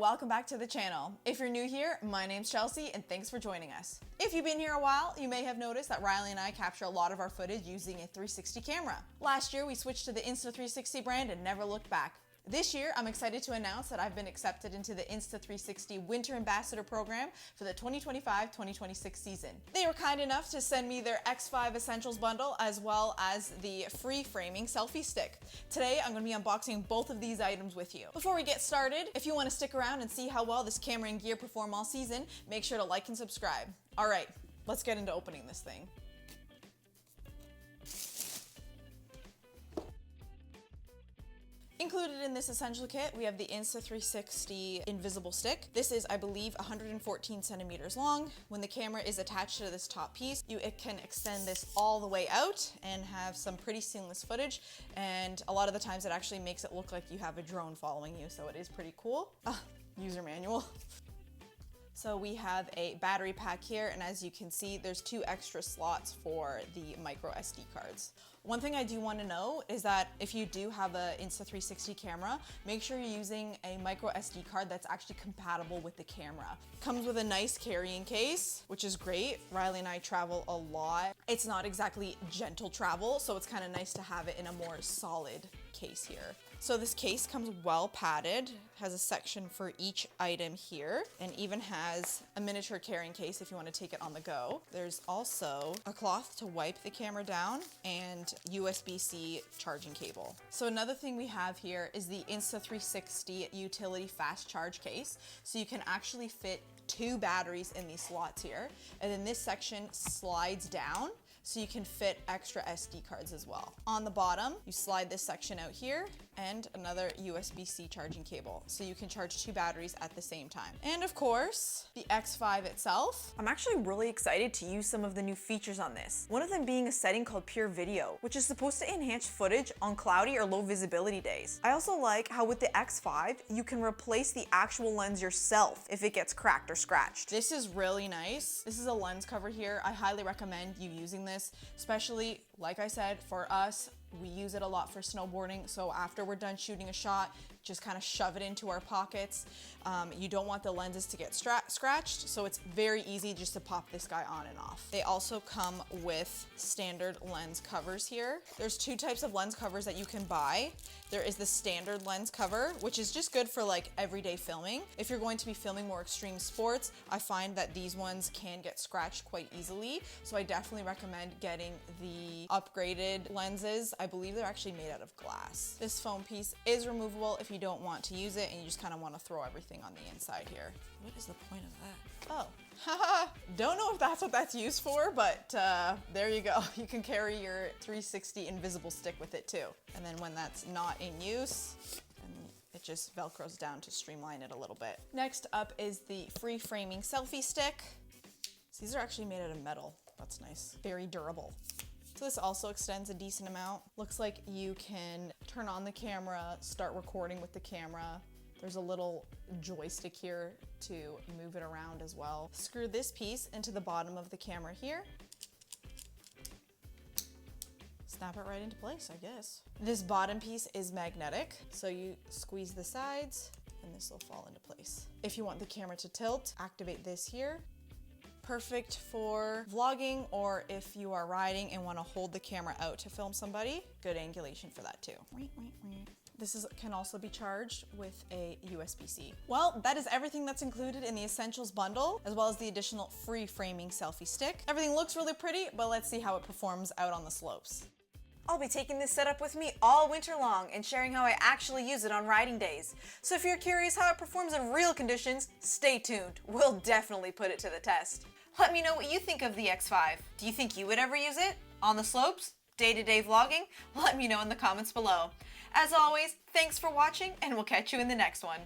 welcome back to the channel. If you're new here, my name's Chelsea and thanks for joining us. If you've been here a while, you may have noticed that Riley and I capture a lot of our footage using a 360 camera. Last year, we switched to the Insta360 brand and never looked back. This year, I'm excited to announce that I've been accepted into the Insta360 Winter Ambassador Program for the 2025-2026 season. They were kind enough to send me their X5 Essentials bundle as well as the free framing selfie stick. Today, I'm going to be unboxing both of these items with you. Before we get started, if you want to stick around and see how well this camera and gear perform all season, make sure to like and subscribe. All right, let's get into opening this thing. Included in this essential kit, we have the Insta360 invisible stick. This is, I believe, 114 centimeters long. When the camera is attached to this top piece, it can extend this all the way out and have some pretty seamless footage. And a lot of the times it actually makes it look like you have a drone following you, so it is pretty cool. User manual. So we have a battery pack here, and as you can see, there's 2 extra slots for the micro SD cards. One thing I do want to know is that if you do have a Insta360 camera, make sure you're using a micro SD card that's actually compatible with the camera. Comes with a nice carrying case, which is great. Riley and I travel a lot. It's not exactly gentle travel, so it's kind of nice to have it in a more solid case here. So this case comes well padded, has a section for each item here, and even has a miniature carrying case if you want to take it on the go. There's also a cloth to wipe the camera down and USB-C charging cable. So another thing we have here is the Insta360 utility fast charge case. So you can actually fit 2 batteries in these slots here. And then this section slides down so you can fit extra SD cards as well. On the bottom, you slide this section out here and another USB-C charging cable. So you can charge 2 batteries at the same time. And of course, the X5 itself. I'm actually really excited to use some of the new features on this. One of them being a setting called Pure Video, which is supposed to enhance footage on cloudy or low visibility days. I also like how with the X5, you can replace the actual lens yourself if it gets cracked or scratched. This is really nice. This is a lens cover here. I highly recommend you using this, especially, like I said, for us, we use it a lot for snowboarding. So after we're done shooting a shot, just kind of shove it into our pockets. You don't want the lenses to get scratched, so it's very easy just to pop this guy on and off. They also come with standard lens covers here. There's 2 types of lens covers that you can buy. There is the standard lens cover, which is just good for like everyday filming. If you're going to be filming more extreme sports, I find that these ones can get scratched quite easily. So I definitely recommend getting the upgraded lenses. I believe they're actually made out of glass. This foam piece is removable if you don't want to use it and you just kind of want to throw everything on the inside here. What is the point of that? Oh, haha. Don't know if that's what that's used for, but there you go. You can carry your 360 invisible stick with it too. And then when that's not in use, it just Velcros down to streamline it a little bit. Next up is the free framing selfie stick. So these are actually made out of metal. That's nice. Very durable. So this also extends a decent amount. Looks like you can turn on the camera, start recording with the camera. There's a little joystick here to move it around as well. Screw this piece into the bottom of the camera here. Snap it right into place, I guess. This bottom piece is magnetic, so you squeeze the sides and this will fall into place. If you want the camera to tilt, activate this here. Perfect for vlogging, or if you are riding and want to hold the camera out to film somebody, good angulation for that too. This can also be charged with a USB-C. Well, that is everything that's included in the Essentials bundle, as well as the additional free framing selfie stick. Everything looks really pretty, but let's see how it performs out on the slopes. I'll be taking this setup with me all winter long and sharing how I actually use it on riding days. So if you're curious how it performs in real conditions, stay tuned. We'll definitely put it to the test. Let me know what you think of the X5. Do you think you would ever use it? On the slopes? Day-to-day vlogging? Let me know in the comments below. As always, thanks for watching and we'll catch you in the next one.